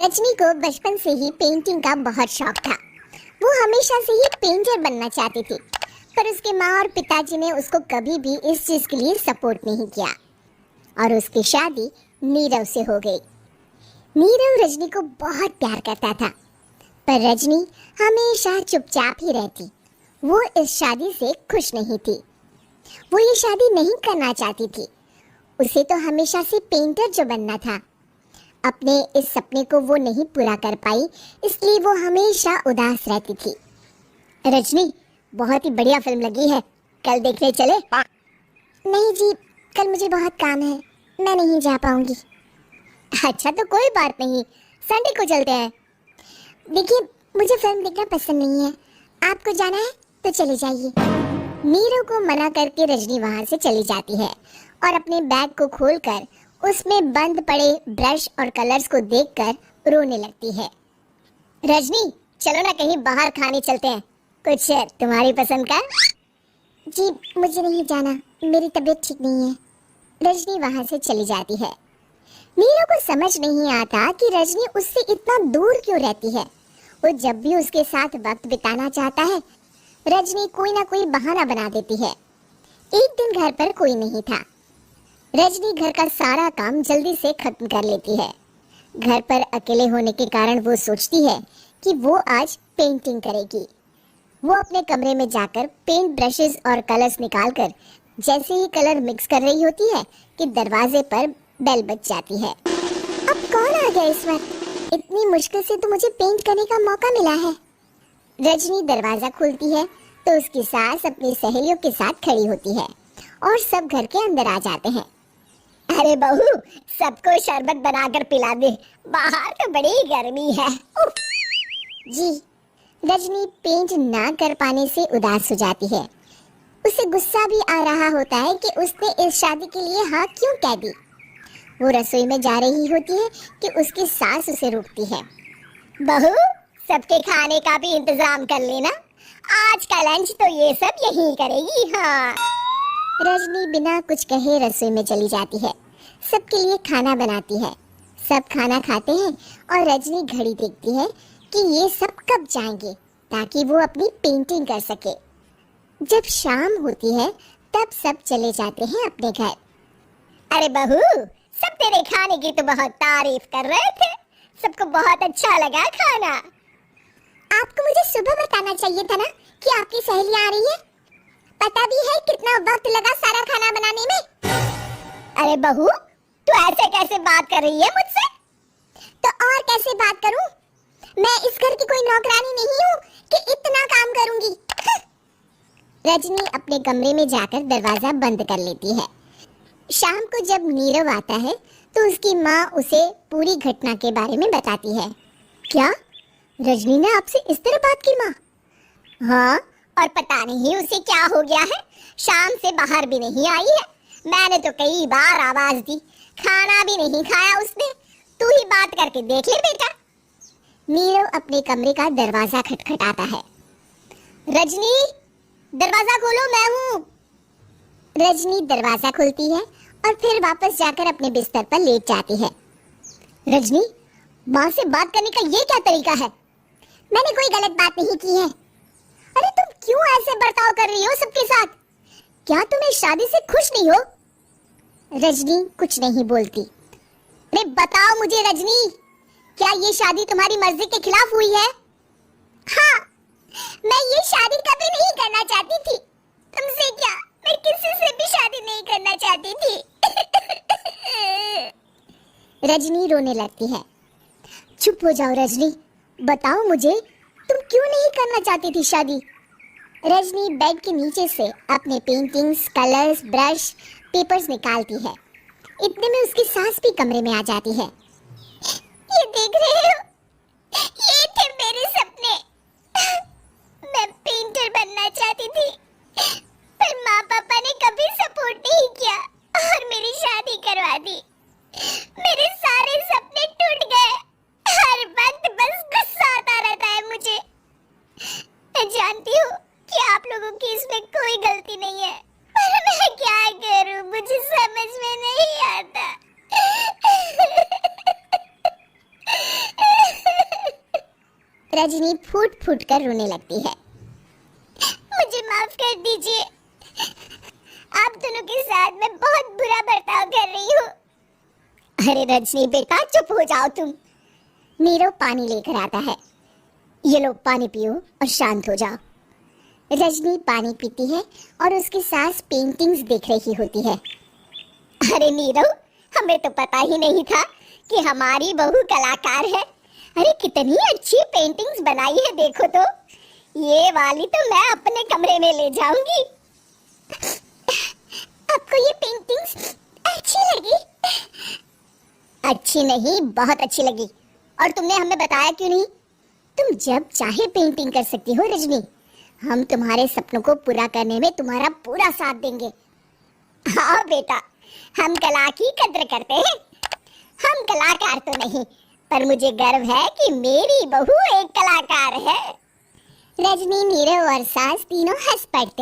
रजनी को बचपन से ही पेंटिंग का बहुत शौक था। वो हमेशा से ही पेंटर बनना चाहती थी, पर उसके माँ और पिताजी ने उसको कभी भी इस चीज के लिए सपोर्ट नहीं किया और उसकी शादी नीरव से हो गई। नीरव रजनी को बहुत प्यार करता था, पर रजनी हमेशा चुपचाप ही रहती। वो इस शादी से खुश नहीं थी। वो ये शादी नहीं करना चाहती थी। उसे तो हमेशा से पेंटर जो बनना था। अपने इस सपने को वो नहीं पूरा कर पाई, इसलिए वो हमेशा उदास रहती थी। रजनी, बहुत ही बढ़िया फिल्म लगी है, कल देखने चले? नहीं जी, कल मुझे बहुत काम है, मैं नहीं जा पाऊंगी। अच्छा तो कोई बात नहीं, संडे को चलते हैं। देखिए, मुझे फिल्म देखना पसंद नहीं है, आपको जाना है तो चले जाइए। नीरू को मना करके रजनी वहां से चली जाती है और अपने बैग को खोलकर उसमें बंद पड़े ब्रश और कलर्स को देखकर रोने लगती है। रजनी, चलो ना कहीं बाहर खाने चलते हैं, कुछ तुम्हारी पसंद का। जी मुझे नहीं जाना, मेरी तबीयत ठीक नहीं है। रजनी वहां से चली जाती है। नीरू को समझ नहीं आता कि रजनी उससे इतना दूर क्यों रहती है। वो जब भी उसके साथ वक्त बिताना चाहता है, रजनी कोई ना कोई बहाना बना देती है। एक दिन घर पर कोई नहीं था। रजनी घर का सारा काम जल्दी से खत्म कर लेती है। घर पर अकेले होने के कारण वो सोचती है कि वो आज पेंटिंग करेगी। वो अपने कमरे में जाकर पेंट ब्रशेस और कलर्स निकालकर जैसे ही कलर मिक्स कर रही होती है कि दरवाजे पर बेल बज जाती है। अब कौन आ गया इस वक्त? इतनी मुश्किल से तो मुझे पेंट करने का मौका मिला है। रजनी दरवाजा खोलती है तो उसकी सास अपनी सहेलियों के साथ खड़ी होती है और सब घर के अंदर आ जाते हैं। अरे बहू, सबको शरबत बनाकर पिला दे, बाहर तो बड़ी गर्मी है। जी। रजनी पेंट ना कर पाने से उदास हो जाती है। उसे गुस्सा भी आ रहा होता है कि उसने इस शादी के लिए हाँ क्यों कह दी। वो रसोई में जा रही होती है कि उसकी सास उसे रोकती है। बहू, सबके खाने का भी इंतजाम कर लेना, आज का लंच तो ये सब यही करेगी। हाँ। रजनी बिना कुछ कहे रसोई में चली जाती है। सबके लिए खाना बनाती है। सब खाना खाते हैं और रजनी घड़ी देखती है कि ये सब कब जाएंगे ताकि वो अपनी पेंटिंग कर सके। जब शाम होती है तब सब चले जाते हैं अपने घर। अरे बहू, सब तेरे खाने की तो बहुत तारीफ कर रहे थे, सबको बहुत अच्छा लगा खाना। आपको मुझे सुबह बताना चाहिए था ना कि आपकी सहेलियां आ रही है। पता भी है कितना वक्त लगा सारा खाना बनाने में। अरे बहू, तू ऐसे कैसे बात कर रही है मुझसे? तो और कैसे बात करूं? मैं इस घर की कोई नौकरानी नहीं हूं कि इतना काम करूंगी। रजनी अपने कमरे में जाकर दरवाजा बंद कर लेती है। शाम को जब नीरव आता है तो उसकी माँ उसे पूरी घटना के बारे में बताती है। क्या रजनी ने आपसे इस तरह बात की माँ? हाँ, और पता नहीं उसे क्या हो गया है, शाम से बाहर भी नहीं आई है। मैंने तो कई बार आवाज दी, खाना भी नहीं खाया उसने। तू ही बात करके देख ले बेटा। नीरव अपने कमरे का दरवाजा खटखटाता है। रजनी, दरवाजा खोलो, मैं हूँ। रजनी दरवाजा खोलती है और फिर वापस जाकर अपने बिस्तर पर लेट जाती है। रजनी, माँ से बात करने का ये क्या तरीका है? मैंने कोई गलत बात नहीं की है। अरे तुम क्यों ऐसे बर्ताव कर रही हो सबके साथ? क्या तुम इस शादी से खुश नहीं हो? रजनी कुछ नहीं बोलती। अरे बताओ मुझे रजनी, क्या ये शादी तुम्हारी मर्जी के खिलाफ हुई है? हाँ, मैं ये शादी कभी नहीं करना चाहती थी। तुमसे क्या, मैं किसी से भी शादी नहीं करना चाहती थी। रजनी रोने लगती है। चुप हो जाओ रजनी, बताओ मुझे, तुम क्यों नहीं करना चाहती थी शादी? रजनी बेड के नीचे से अपने पेंटिंग्स, कलर्स, ब्रश, पेपर्स निकालती है। इतने में उसकी सास भी कमरे में आ जाती है। ये देख रहे हो, ये थे मेरे सपने। मैं पेंटर बनना चाहती थी, पर माँ पापा ने कभी सपोर्ट नहीं किया और मेरी शादी करवा दी। मेरे सारे सपने टूट गए। हर वक्त बस गुस्सा आता रहता है मुझे। मैं जानती हूँ कि आप लोगों की इसमें कोई गलती नहीं है, पर मैं क्या करूँ, मुझे समझ में नहीं आता। रजनी फूट फूट कर रोने लगती है। मुझे माफ कर दीजिए, आप दोनों के साथ मैं बहुत बुरा बर्ताव कर रही हूँ। अरे रजनी बेटा चुप हो जाओ तुम। नीरव पानी लेकर आता है। ये लो पानी पियो और शांत हो जाओ। रजनी पानी पीती है और उसकी सास पेंटिंग्स देख रही होती है। अरे नीरव, हमें तो पता ही नहीं था कि हमारी बहू कलाकार है। अरे कितनी अच्छी पेंटिंग्स बनाई है, देखो तो। ये वाली तो मैं अपने कमरे में ले जाऊंगी। आपको ये पेंटिंग्स अच्छी लगी? अच्छी नहीं, बहुत अच्छी लगी। और तुमने हमें बताया क्यों नहीं? तुम जब चाहे पेंटिंग कर सकती हो रजनी। हम तुम्हारे सपनों को पूरा करने में तुम्हारा पूरा साथ देंगे। हाँ बेटा, हम कला की कद्र करते हैं। हम कलाकार तो नहीं, पर मुझे गर्व है कि मेरी बहू एक कलाकार है। रजनी, नीरव और सास तीनों हंस पड़ते हैं।